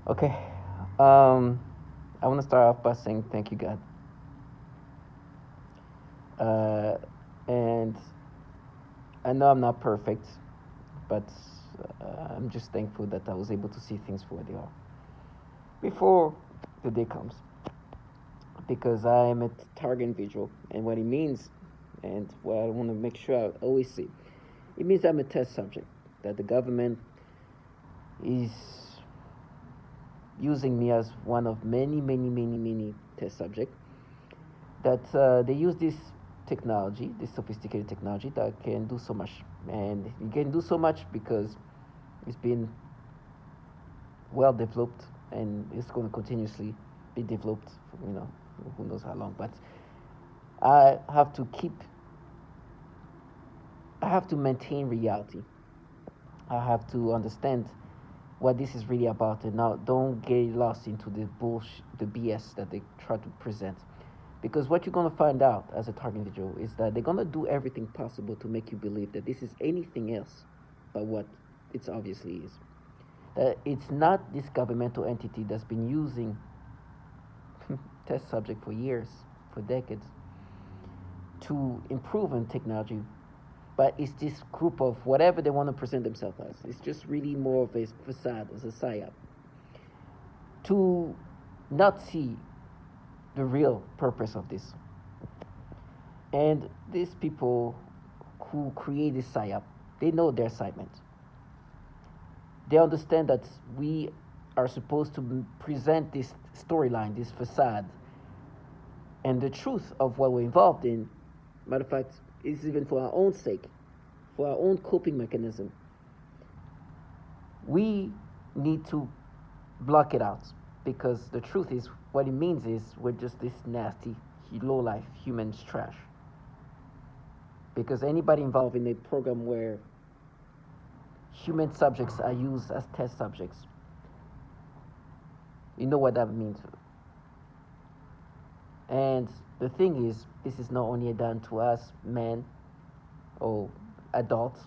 Okay. Um, I want to start off by saying thank you, God. Uh, and I know I'm not perfect, but I'm just thankful that I was able to see things for what they are before the day comes. Because I am a target individual, and what it means, and what I want to make sure I always see, it means I'm a test subject, that the government is using me as one of many, many, many, many test subjects. That they use this technology, this sophisticated technology that can do so much, and it can do so much because it's been well developed and it's going to continuously be developed. For, who knows how long, but I have to keep. I have to maintain reality. I have to understand what this is really about, and now don't get lost into the bullshit, the BS that they try to present. Because what you're gonna find out as a target individual is that they're gonna do everything possible to make you believe that this is anything else but what it obviously is. That it's not this governmental entity that's been using test subject for years, for decades, to improve on technology, but it's this group of whatever they want to present themselves as. It's just really more of a facade, as a psyop, to not see the real purpose of this. And these people who create this psyop, they know their assignment. They understand that we are supposed to present this storyline, this facade, and the truth of what we're involved in. Matter of fact, is even for our own sake, for our own coping mechanism. We need to block it out because the truth is, what it means is we're just this nasty, low life human's trash. Because anybody involved in a program where human subjects are used as test subjects, you know what that means. And the thing is, this is not only done to us, men or adults,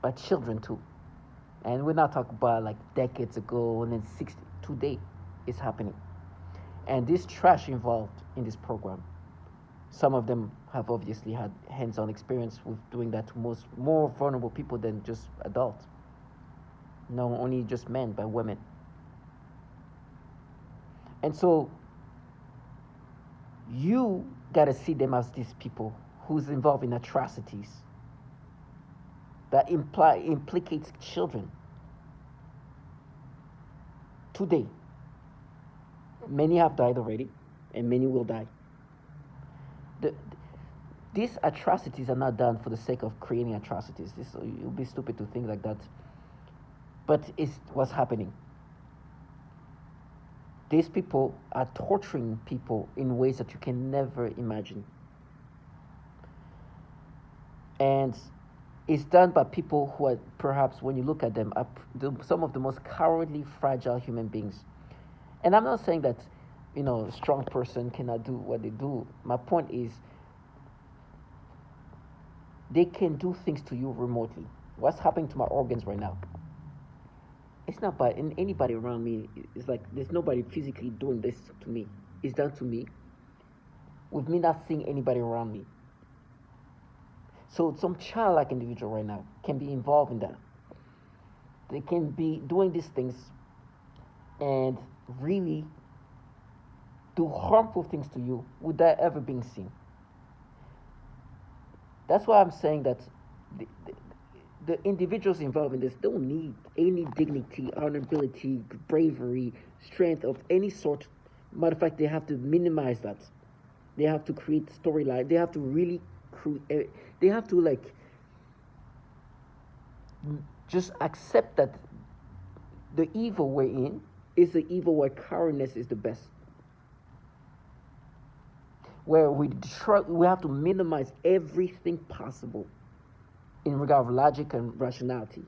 but children too. And we're not talking about like decades ago and then 60, today it's happening. And this trash involved in this program, some of them have obviously had hands-on experience with doing that to more vulnerable people than just adults. No, only just men, but women. And so you gotta see them as these people who's involved in atrocities that implicates children. Today, many have died already, and many will die. The, these atrocities are not done for the sake of creating atrocities. It would be stupid to think like that. But it's what's happening. These people are torturing people in ways that you can never imagine. And it's done by people who are perhaps, when you look at them, are some of the most cowardly, fragile human beings. And I'm not saying that, a strong person cannot do what they do. My point is, they can do things to you remotely. What's happening to my organs right now? It's not by anybody around me. It's like there's nobody physically doing this to me. It's done to me with me not seeing anybody around me. So some childlike individual right now can be involved in that. They can be doing these things and really do harmful things to you without ever being seen. That's why I'm saying that the individuals involved in this don't need any dignity, honorability, bravery, strength of any sort. Matter of fact, they have to minimize that. They have to create storyline. They have to really create. They have to just accept that the evil we're in is the evil where cowardness is the best. Where we have to minimize everything possible in regard of logic and rationality.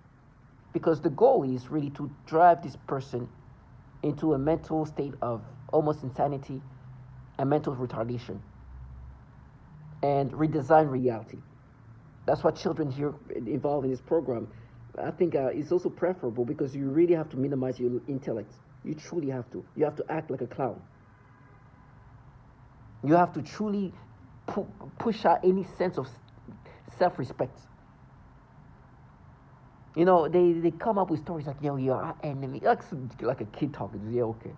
Because the goal is really to drive this person into a mental state of almost insanity and mental retardation and redesign reality. That's what children here involved in this program I think it's also preferable because you really have to minimize your intellect. You truly have to. You have to act like a clown. You have to truly push out any sense of self-respect. They come up with stories like, yo, you're our enemy. Like a kid talking. Yeah, okay.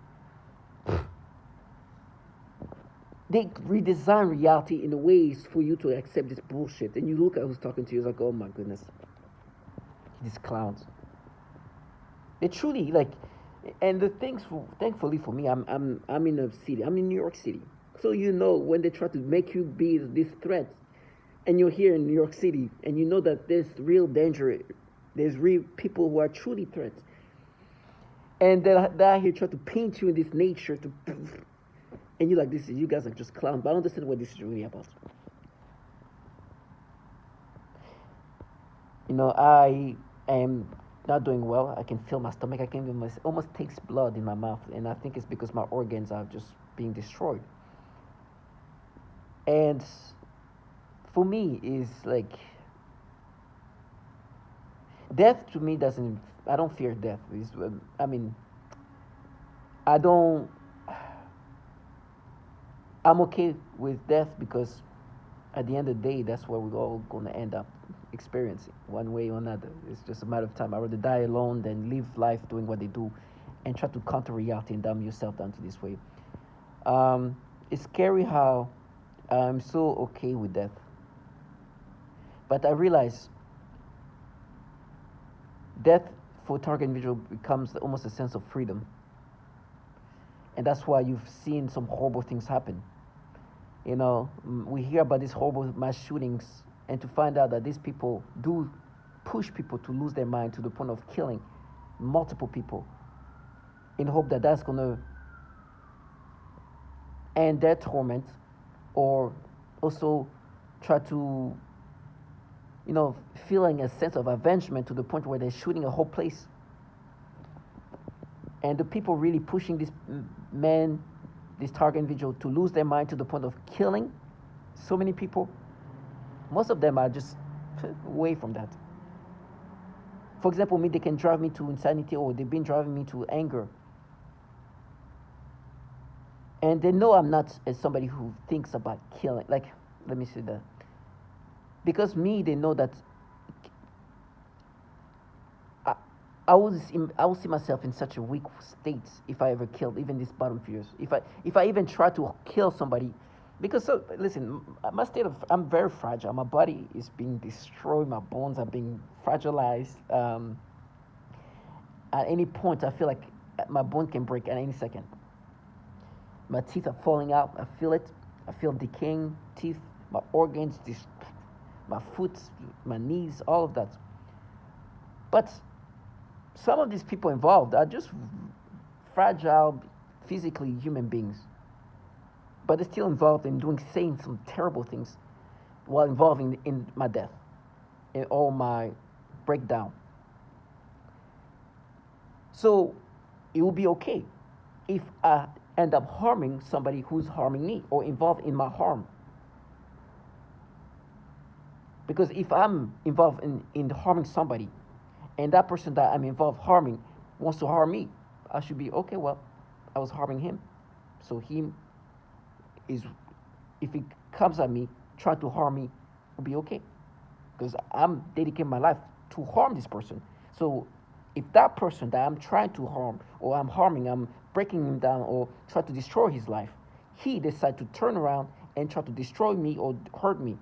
They redesign reality in a ways for you to accept this bullshit. And you look at who's talking to you, it's like, oh my goodness. These clowns. They truly like, and the things, thankfully for me, I'm in a city. I'm in New York City. So when they try to make you be this threat, and you're here in New York City, and you know that there's real danger, there's real people who are truly threats, and they're here trying to paint you in this nature and you're like, you guys are just clowns. But I don't understand what this is really about. I am not doing well. I can feel my stomach. I can almost taste blood in my mouth, and I think it's because my organs are just being destroyed. And for me, is like death to me doesn't. I don't fear death. I mean, I don't. I'm okay with death because at the end of the day, that's what we're all going to end up experiencing one way or another. It's just a matter of time. I'd rather die alone than live life doing what they do and try to counter reality and dumb yourself down to this way. It's scary how I'm so okay with death. But I realize death for a target individual becomes almost a sense of freedom. And that's why you've seen some horrible things happen. We hear about these horrible mass shootings, and to find out that these people do push people to lose their mind to the point of killing multiple people in hope that that's going to end their torment, or also try to, feeling a sense of avengement to the point where they're shooting a whole place. And the people really pushing this man, this target individual, to lose their mind to the point of killing so many people, most of them are just away from that. For example, they can drive me to insanity, or they've been driving me to anger. And they know I'm not as somebody who thinks about killing. Like, let me say that. Because they know that I will see myself in such a weak state if I ever killed even this bottom fears. If I even try to kill somebody, because listen, I'm very fragile. My body is being destroyed. My bones are being fragilized. At any point, I feel like my bone can break at any second. My teeth are falling out. I feel it. I feel decaying teeth. My organs, my foot, my knees, all of that. But some of these people involved are just fragile, physically human beings. But they're still involved in saying some terrible things while involving in my death, in all my breakdown. So it will be okay if I end up harming somebody who's harming me or involved in my harm. Because if I'm involved in harming somebody, and that person that I'm involved harming wants to harm me, I should be okay. Well, I was harming him, so if he comes at me trying to harm me, will be okay, because I'm dedicating my life to harm this person. So if that person that I'm trying to harm, or I'm harming, I'm breaking him down or try to destroy his life, he decides to turn around and try to destroy me or hurt me,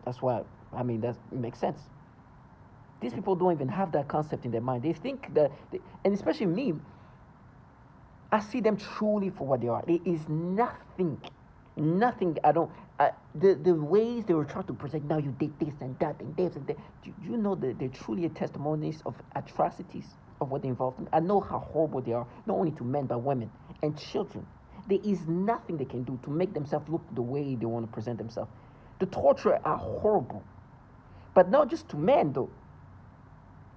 that's why, that makes sense. These people don't even have that concept in their mind. They think that, and especially me, I see them truly for what they are. There is nothing, the ways they were trying to present, now you did this and that and this and that. Do you know that they're truly testimonies of atrocities of what they involved in? I know how horrible they are, not only to men, but women and children. There is nothing they can do to make themselves look the way they want to present themselves. The torture are horrible. But not just to men, though.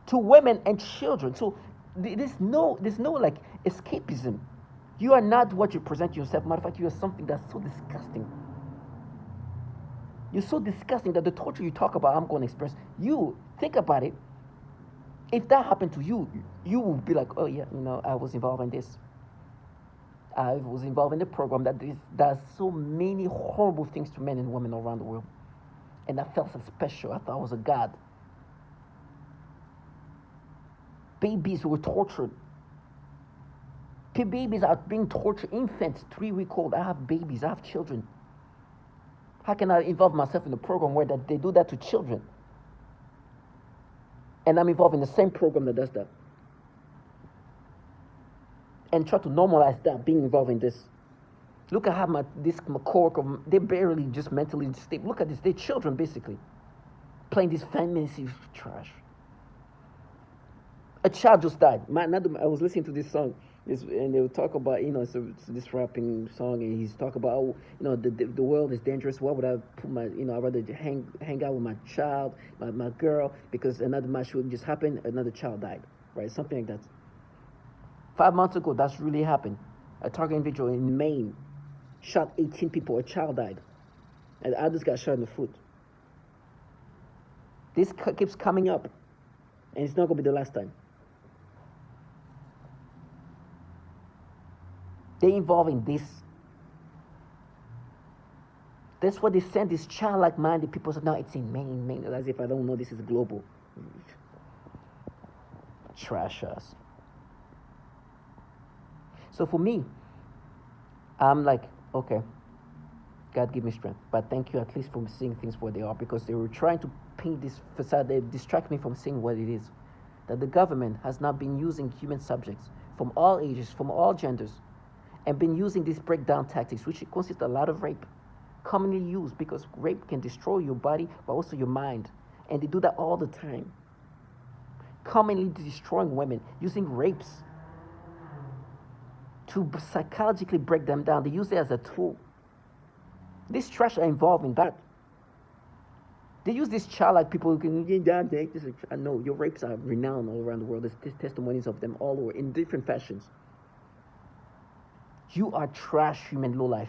To women and children. So there's no like escapism. You are not what you present yourself. Matter of fact, you are something that's so disgusting. You're so disgusting that the torture you talk about, I'm going to express. You think about it. If that happened to you, you would be like, oh yeah, I was involved in this. I was involved in the program that does so many horrible things to men and women around the world. And I felt so special. I thought I was a god. Babies were tortured. Babies are being tortured. Infants, 3 week old. I have babies. I have children. How can I involve myself in a program where they do that to children? And I'm involved in the same program that does that. And try to normalize that, being involved in this. Look at how my coworker, they barely just mentally stable. Look at this. They're children, basically. Playing this fantasy trash. A child just died. I was listening to this song, and they would talk about, it's this rapping song, and he's talking about, the world is dangerous. Why would I put I'd rather hang out with my child, my girl, because another match would just happen, another child died, right? Something like that. 5 months ago, that's really happened. A target individual in Maine shot 18 people. A child died, and others got shot in the foot. This keeps coming up, and it's not going to be the last time. They involve in this. That's what they send this childlike minded people. Say, no, it's in Maine, as if I don't know this is global. Trash us. So for me, I'm like, okay, God give me strength. But thank you at least for seeing things for what they are, because they were trying to paint this facade. They distract me from seeing what it is. That the government has not been using human subjects from all ages, from all genders, and been using these breakdown tactics, which consist a lot of rape, commonly used, because rape can destroy your body, but also your mind. And they do that all the time. Commonly destroying women, using rapes to psychologically break them down. They use it as a tool. These trash are involved in that. They use this childlike people who can, I know your rapes are renowned all around the world. There's testimonies of them all over in different fashions. You are trash, human lowlife.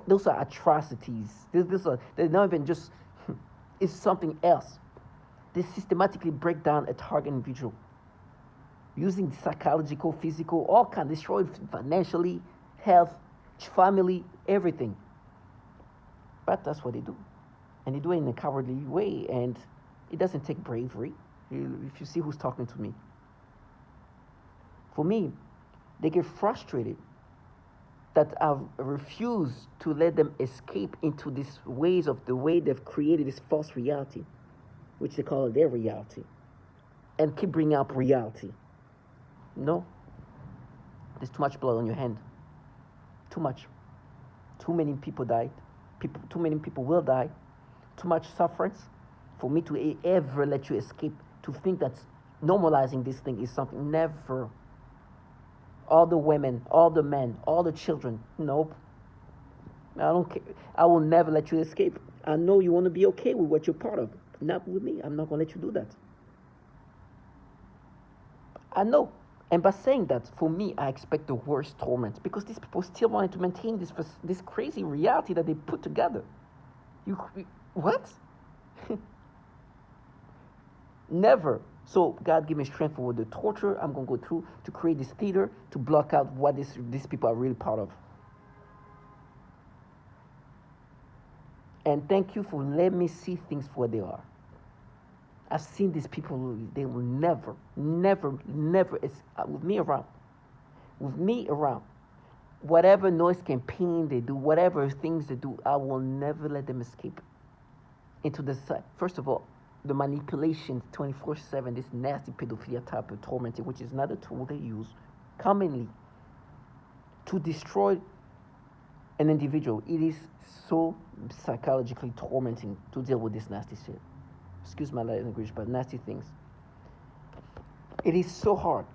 Those are atrocities. They're not even just, it's something else. They systematically break down a target individual, using psychological, physical, all kinds, destroyed financially, health, family, everything. But that's what they do. And they do it in a cowardly way, and it doesn't take bravery. If you see who's talking to me. For me, they get frustrated that I've refused to let them escape into these ways of the way they've created this false reality, which they call their reality, and keep bringing up reality. No. There's too much blood on your hand. Too much. Too many people died. Too many people will die. Too much sufferance for me to ever let you escape, to think that normalizing this thing is something. Never. All the women, all the men, all the children. Nope. I don't care. I will never let you escape. I know you want to be okay with what you're part of. Not with me. I'm not going to let you do that. I know. And by saying that, for me, I expect the worst torment, because these people still wanted to maintain this crazy reality that they put together. What? Never. So God give me strength for the torture I'm going to go through to create this theater, to block out what these people are really part of. And thank you for letting me see things for what they are. I've seen these people, they will never, with me around, whatever noise campaign they do, whatever things they do, I will never let them escape into the side. First of all, the manipulation 24/7, this nasty pedophilia type of tormenting, which is another tool they use commonly to destroy an individual. It is so psychologically tormenting to deal with this nasty shit. Excuse my language, but nasty things. It is so hard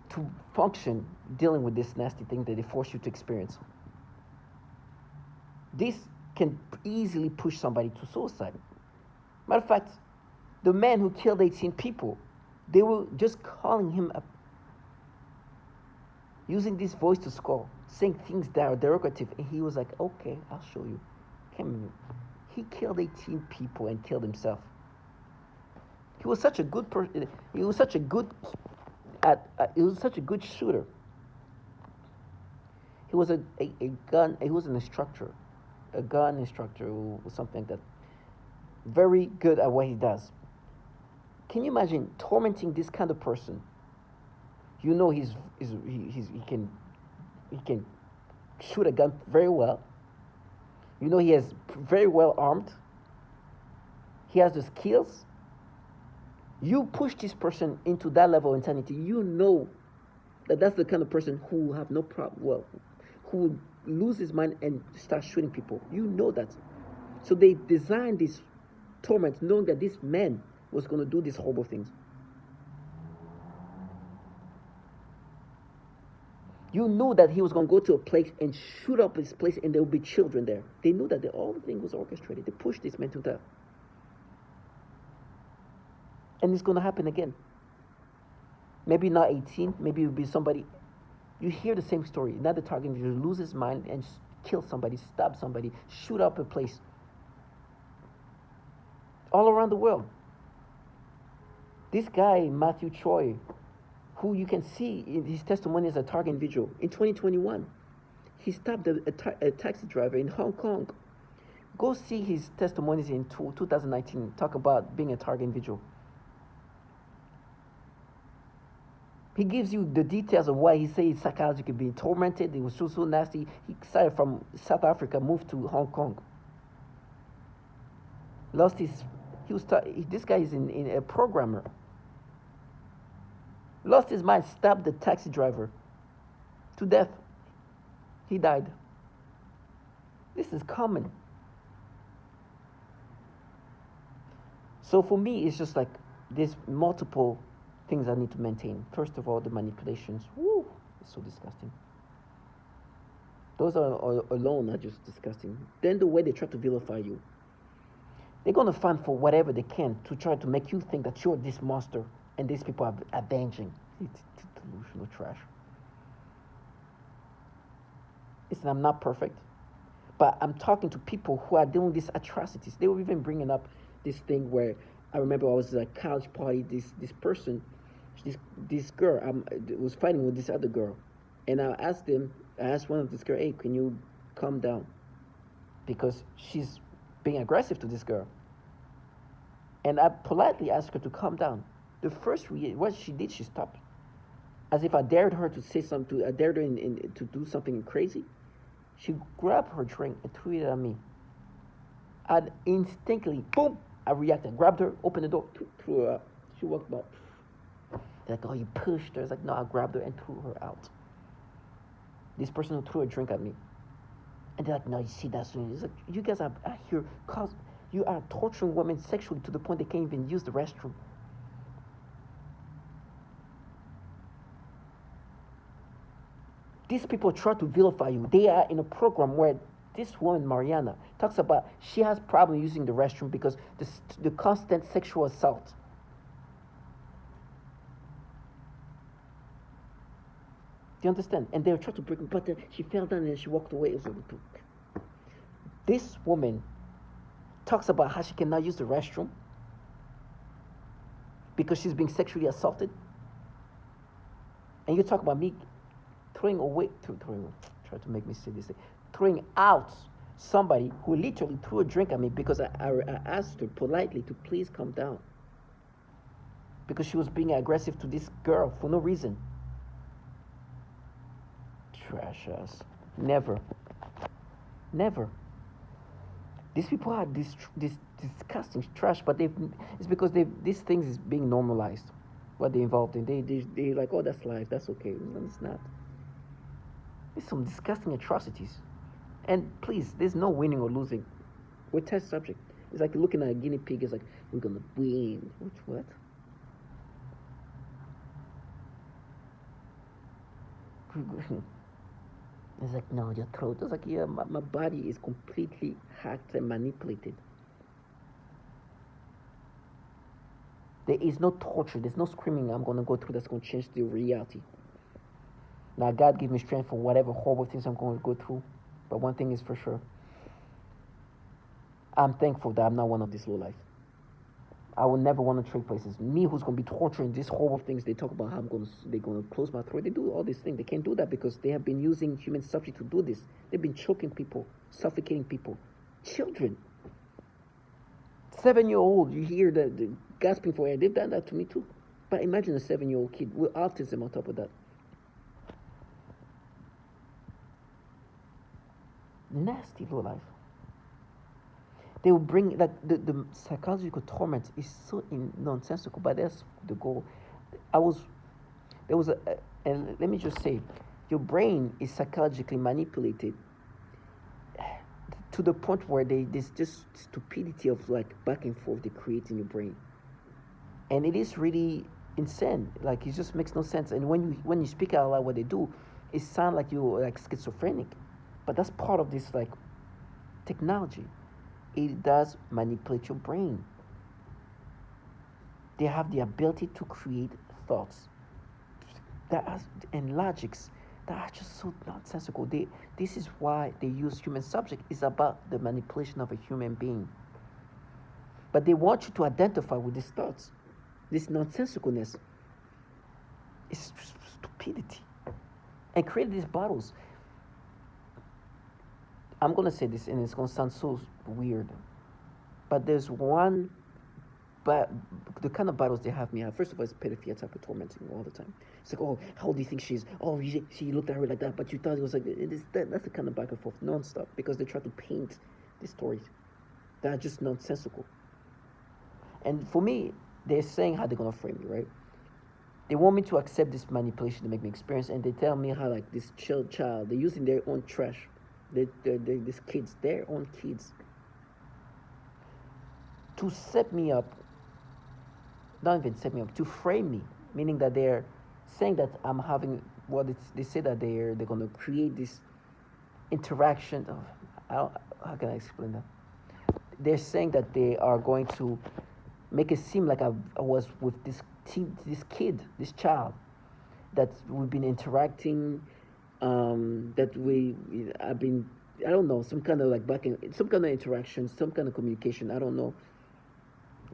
to function dealing with this nasty thing that they force you to experience. This can easily push somebody to suicide. Matter of fact, the man who killed 18 people, they were just calling him up, using this voice to score, saying things that are derogative, and he was like, okay, I'll show you. Him, he killed 18 people and killed himself. He was such a good person. He was such a good he was such a good shooter. He was a gun. He was an instructor, a gun instructor or something like that. Very good at what he does. Can you imagine tormenting this kind of person? You know he can shoot a gun very well. You know he is very well armed. He has the skills. You push this person into that level of insanity. You know that that's the kind of person who will have no problem. Well, who will lose his mind and start shooting people. You know that. So they designed this torment knowing that this man was going to do these horrible things. You knew that he was going to go to a place and shoot up this place and there will be children there. They knew that all the thing was orchestrated. They pushed this man to death. And it's going to happen again. Maybe not 18, maybe it will be somebody. You hear the same story. Another target individual loses his mind and kill somebody, stab somebody, shoot up a place. All around the world. This guy, Matthew Choi, who you can see in his testimony as a target individual, in 2021, he stabbed a taxi driver in Hong Kong. Go see his testimonies in 2019. Talk about being a target individual. He gives you the details of why he says he's psychologically being tormented. It was so nasty. He started from South Africa, moved to Hong Kong. Lost his. This guy is in a programmer. Lost his mind, stabbed the taxi driver to death. He died. This is common. So for me, it's just like there's multiple things I need to maintain. First of all, the manipulations. Woo, it's so disgusting. Those are alone are just disgusting. Then the way they try to vilify you. They're going to find for whatever they can to try to make you think that you're this monster and these people are avenging. It's delusional trash. Listen, I'm not perfect, but I'm talking to people who are doing these atrocities. They were even bringing up this thing where I remember I was at a college party. This person, this girl, was fighting with this other girl, and I asked one of this girl, "Hey, can you calm down?" Because she's being aggressive to this girl. And I politely asked her to calm down. The first what she did, she stopped. As if I dared her to say something, I dared her to do something crazy. She grabbed her drink and threw it at me. And instinctively, boom, I reacted. Grabbed her, opened the door, threw her out. She walked by. They're like, oh, you pushed her. It's like, no, I grabbed her and threw her out. This person who threw a drink at me. And they're like, no, you see that soon. It's like, you guys are here because you are torturing women sexually to the point they can't even use the restroom. These people try to vilify you. They are in a program where this woman, Mariana, talks about she has problem using the restroom because the constant sexual assault. Do you understand? And they were trying to break me, but she fell down and she walked away. It was like, this woman talks about how she cannot use the restroom because she's being sexually assaulted. And you talk about me throwing out somebody who literally threw a drink at me because I asked her politely to please calm down. Because she was being aggressive to this girl for no reason. Trash ass. Never. These people are this disgusting trash, but it's because these things is being normalized. What they're involved in. They like, oh, that's life, that's okay. No, it's not. It's some disgusting atrocities. And please, there's no winning or losing. We're test subject. It's like looking at a guinea pig. It's like, we're going to win. What? It's like, no, your throat. It's like, yeah, my body is completely hacked and manipulated. There is no torture. There's no screaming I'm going to go through that's going to change the reality. Now, God give me strength for whatever horrible things I'm going to go through. But one thing is for sure. I'm thankful that I'm not one of these low life. I will never want to trade places. Me, who's gonna be torturing these horrible things they talk about, how they're gonna close my throat. They do all these things. They can't do that because they have been using human subject to do this. They've been choking people, suffocating people, children. 7-year old, you hear the gasping for air. They've done that to me too. But imagine a 7-year old kid with autism on top of that. Nasty low life. They will bring like the psychological torment is so nonsensical, but that's the goal. I was there was and let me just say, your brain is psychologically manipulated to the point where there's just stupidity of like back and forth they create in your brain, and it is really insane. Like it just makes no sense. And when you speak out loud, what they do, it sounds like you're like schizophrenic, but that's part of this like technology. It does manipulate your brain. They have the ability to create thoughts that are, and logics that are just so nonsensical. This is why they use human subject. It's about the manipulation of a human being. But they want you to identify with these thoughts, this nonsensicalness. It's stupidity, and create these battles. I'm gonna say this, and it's gonna sound so weird, but there's one, but the kind of battles they have me have. First of all, it's pedophilia type of tormenting all the time. It's like, oh, how old do you think she is? Oh, she looked at her like that, but you thought it was like that's the kind of back and forth nonstop because they try to paint these stories that are just nonsensical. And for me, they're saying how they're gonna frame me, right? They want me to accept this manipulation to make me experience, and they tell me how like this child, they're using their own trash. These kids, their own kids, to set me up, not even set me up, to frame me, meaning that they're saying that I'm having what they say that they're going to create this interaction. How can I explain that? They're saying that they are going to make it seem like I was with this kid, this child, that we've been interacting, that I've been, I don't know, some kind of like some kind of interaction, some kind of communication. I don't know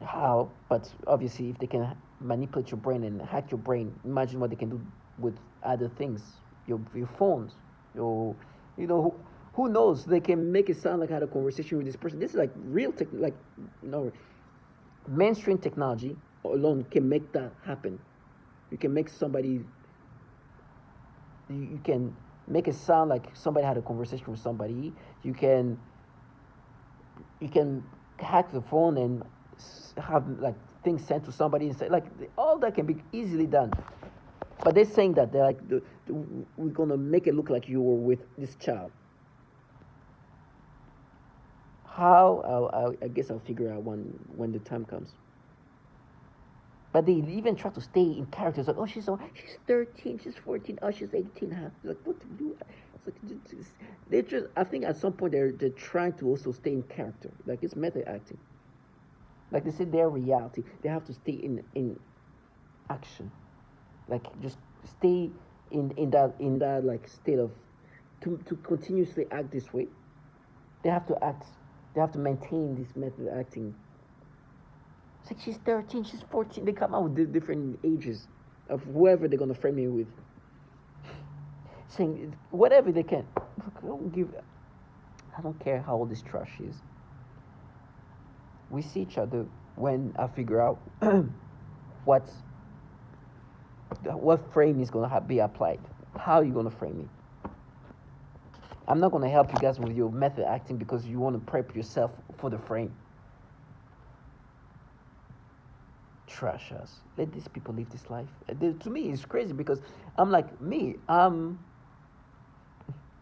how, but obviously, if they can manipulate your brain and hack your brain, imagine what they can do with other things, your phones, your, you know, who knows? They can make it sound like I had a conversation with this person. This is like real like, mainstream technology alone can make that happen. You can make somebody you can make it sound like somebody had a conversation with somebody. You can hack the phone and have like things sent to somebody and say like all that can be easily done. But they're saying that they're like we're gonna make it look like you were with this child. How I guess I'll figure out when the time comes. But they even try to stay in characters like, oh, she's 13, she's 14, oh, she's 18. Huh? Like, what do you? It's like, they just. I think at some point they're trying to also stay in character. Like it's method acting. Like they say, their reality. They have to stay in action. Like just stay in that like state of to continuously act this way. They have to act. They have to maintain this method acting. It's like she's 13, she's 14. They come out with different ages of whoever they're gonna frame me with, saying whatever they can. I don't care how old this trash is. We see each other when I figure out what frame is gonna be applied. How are you gonna frame me? I'm not gonna help you guys with your method acting because you want to prep yourself for the frame. Trash us. Let these people live this life. To me, it's crazy because I'm like me.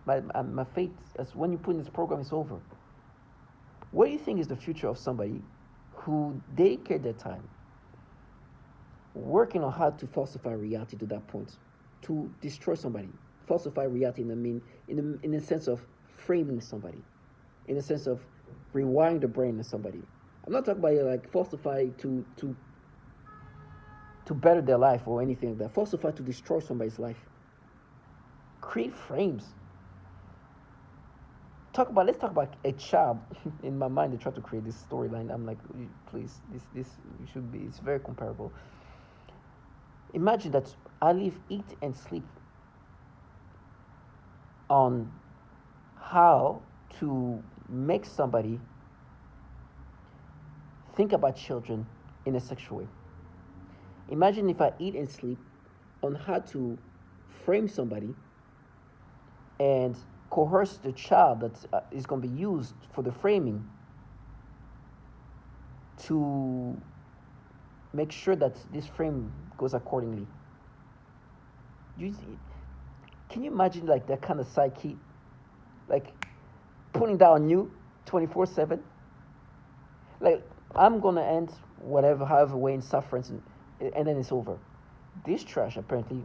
My fate as when you put in this program is over. What do you think is the future of somebody who dedicate their time working on how to falsify reality to that point, to destroy somebody, falsify reality in the sense of framing somebody, in the sense of rewiring the brain of somebody. I'm not talking about like falsify to better their life or anything like that. Falsify to destroy somebody's life. Create frames. Let's talk about a child. In my mind, they try to create this storyline. I'm like, please, this you should be. It's very comparable. Imagine that I live, eat, and sleep on how to make somebody think about children in a sexual way. Imagine if I eat and sleep on how to frame somebody and coerce the child that is going to be used for the framing to make sure that this frame goes accordingly. You, can you imagine like that kind of psyche, like putting that on you 24/7? Like I'm gonna end whatever, however way in sufferance, and then it's over. This trash apparently.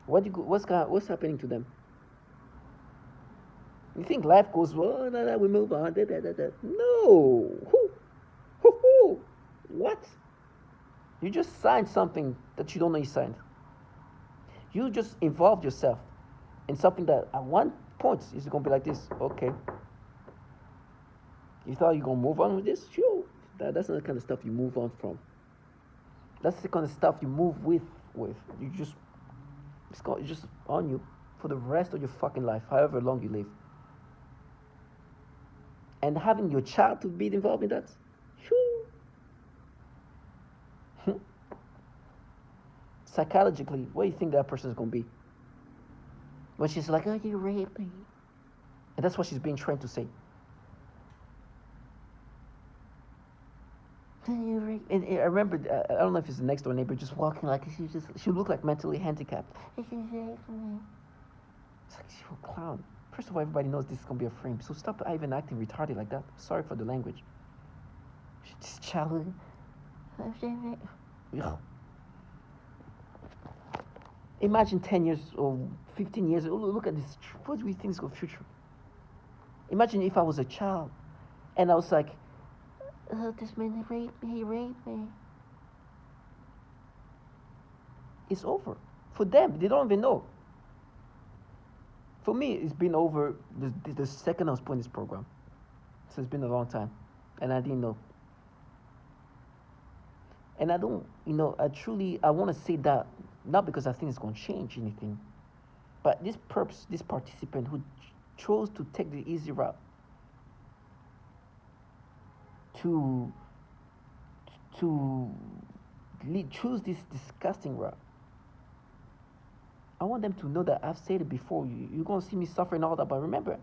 What's happening to them? You think life goes well? No, no, we move on. Da, da, da, da. No. Who? What? You just signed something that you don't know you signed. You just involved yourself in something that at one point is going to be like this. Okay. You thought you're going to move on with this? Sure. That's not the kind of stuff you move on from. That's the kind of stuff you move with. It's just on you for the rest of your fucking life, however long you live. And having your child to be involved in that, psychologically, what do you think that person is going to be? When she's like, oh, you raped me. And that's what she's being trained to say. And I remember, I don't know if it's the next door neighbor just walking like, she looked like mentally handicapped. It's like, she's a clown. First of all, everybody knows this is going to be a frame. So stop even acting retarded like that. Sorry for the language. She's childhood. Imagine 10 years or 15 years. Look at this. What do we think is the future? Imagine if I was a child and I was like, oh, this man he raped me. It's over. For them, they don't even know. For me, it's been over the second I was putting this program. So it's been a long time. And I didn't know. And I don't, I want to say that, not because I think it's going to change anything, but this participant who chose to take the easy route, to choose this disgusting route. I want them to know that I've said it before. You're going to see me suffering all that, but remember,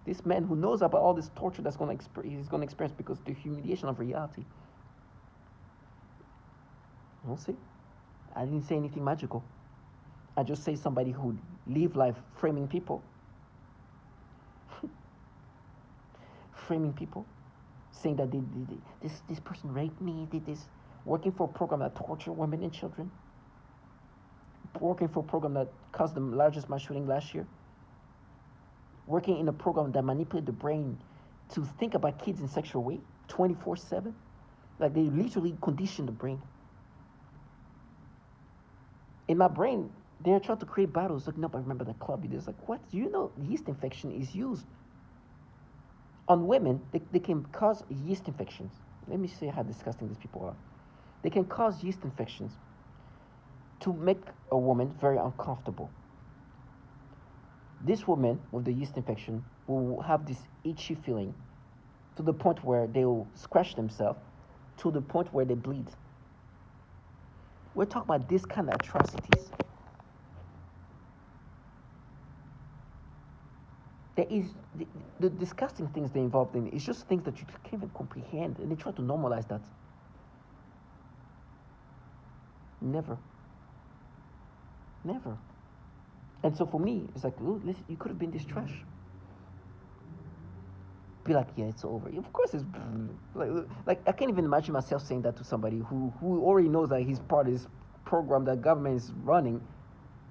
this man who knows about all this torture he's going to experience because of the humiliation of reality. We'll see. I didn't say anything magical. I just say somebody who live life framing people. Framing people. Saying that this person raped me, did this. Working for a program that torture women and children. Working for a program that caused the largest mass shooting last year. Working in a program that manipulated the brain to think about kids in sexual way 24/7. Like they literally condition the brain. In my brain, they're trying to create battles. Like, no, but I remember the club. It's like, what? Do you know yeast infection is used on women? They can cause yeast infections. Let me see how disgusting these people are. They can cause yeast infections to make a woman very uncomfortable. This woman with the yeast infection will have this itchy feeling to the point where they will scratch themselves, to the point where they bleed. We're talking about this kind of atrocities. There is the disgusting things they're involved in. It's just things that you can't even comprehend, and they try to normalize that. Never. And so for me, it's like, oh, listen, you could have been this trash. Be like, yeah, it's over. Of course, it's like I can't even imagine myself saying that to somebody who already knows that he's part of this program that government is running,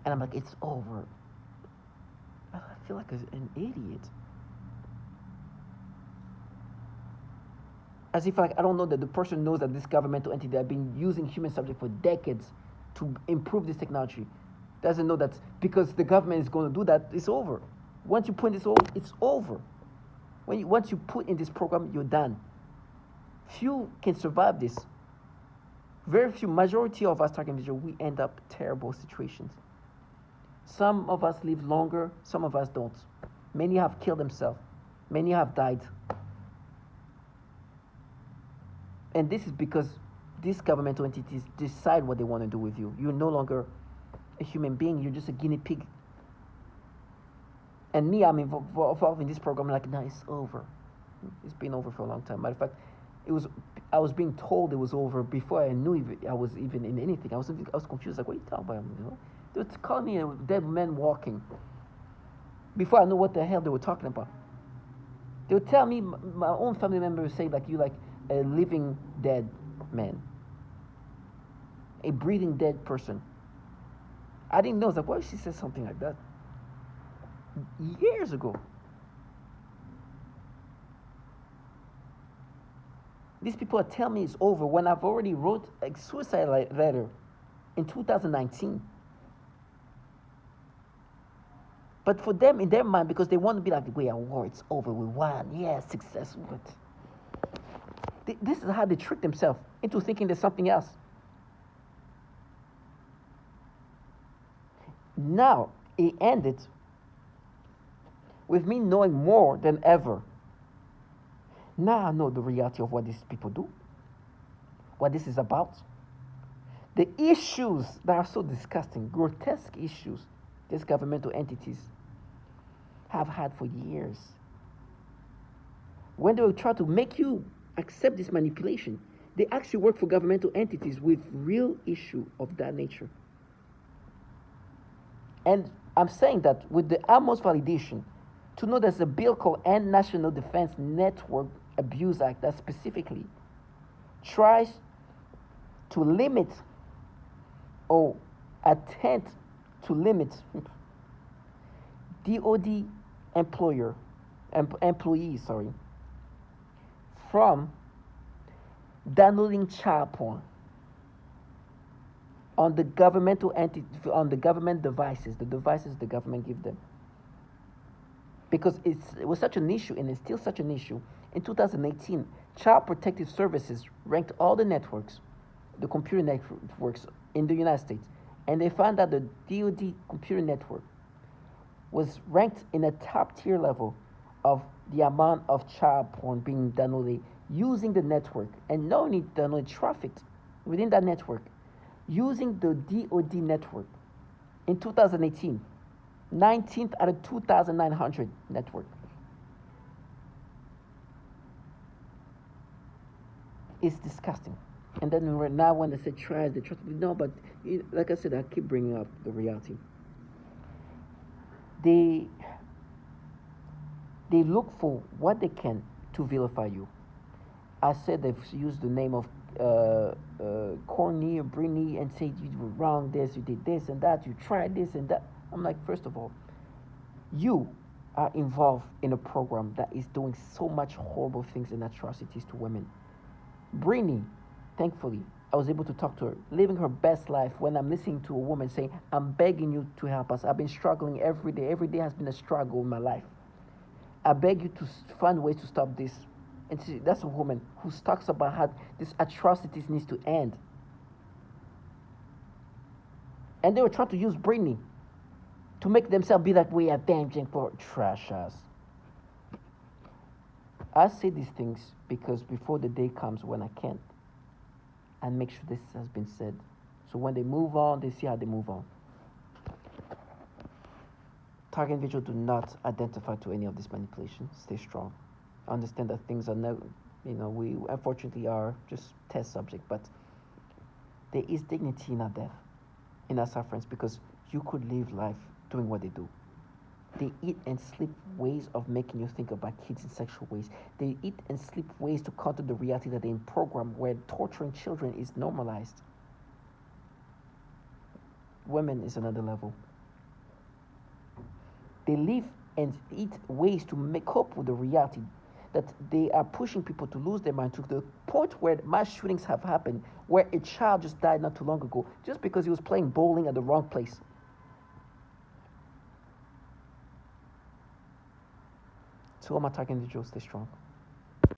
and I'm like, it's over. I feel like an idiot. As if like I don't know that the person knows that this governmental entity that have been using human subject for decades to improve this technology doesn't know that because the government is going to do that, it's over. Once you point this over, it's over. Once you put in this program, you're done. Few can survive this. Very few, majority of us target individuals, we end up terrible situations. Some of us live longer, some of us don't. Many have killed themselves. Many have died. And this is because these governmental entities decide what they want to do with you. You're no longer a human being, you're just a guinea pig. And me, I'm involved in this program like, no, it's over. It's been over for a long time. Matter of fact, I was being told it was over before I knew I was even in anything. I was confused, like, what are you talking about? You know? They would call me a dead man walking. Before I knew what the hell they were talking about. They would tell me, my own family members say, like, you like a living dead man. A breathing dead person. I didn't know. I was like, why did she say something like that? Years ago. These people are telling me it's over when I've already wrote a suicide letter in 2019. But for them, in their mind, because they want to be like, we are war, it's over, we won, yeah, success. This is how they trick themselves into thinking there's something else. Now, it ended with me knowing more than ever. Now I know the reality of what these people do, what this is about. The issues that are so disgusting, grotesque issues, these governmental entities have had for years. When they will try to make you accept this manipulation, they actually work for governmental entities with real issue of that nature. And I'm saying that with the utmost validation, to know there's a bill called End National Defense Network Abuse Act that specifically tries to limit or attempt to limit DOD employees from downloading child porn on the governmental on the government devices, the devices the government give them. Because it was such an issue, and it's still such an issue. In 2018, Child Protective Services ranked all the networks, the computer networks in the United States, and they found that the DoD computer network was ranked in a top tier level of the amount of child porn being downloaded using the network, and not only downloaded, trafficked within that network, using the DoD network. In 2018, 19th out of 2,900 network. It's disgusting. And then right now when they say trash, they try to, no, but like I said, I keep bringing up the reality. They look for what they can to vilify you. I said they've used the name of Corny or Britney and say you were wrong, this, you did this and that, you tried this and that. I'm like, first of all, you are involved in a program that is doing so much horrible things and atrocities to women. Britney, thankfully, I was able to talk to her, living her best life when I'm listening to a woman saying, I'm begging you to help us. I've been struggling every day. Every day has been a struggle in my life. I beg you to find ways to stop this. And see, that's a woman who talks about how this atrocities needs to end. And they were trying to use Britney to make themselves be like, we are damaging for trash us. I say these things because before the day comes when I can't, I make sure this has been said. So when they move on, they see how they move on. Target individuals do not identify to any of this manipulation. Stay strong. Understand that things are never, we unfortunately are just test subject, but there is dignity in our death, in our sufferance, because you could live life doing what they do. They eat and sleep ways of making you think about kids in sexual ways. They eat and sleep ways to counter the reality that they're in program where torturing children is normalized. Women is another level. They live and eat ways to cope with the reality that they are pushing people to lose their mind to the point where mass shootings have happened, where a child just died not too long ago just because he was playing bowling at the wrong place. So I'm attacking the Joe. Stay strong.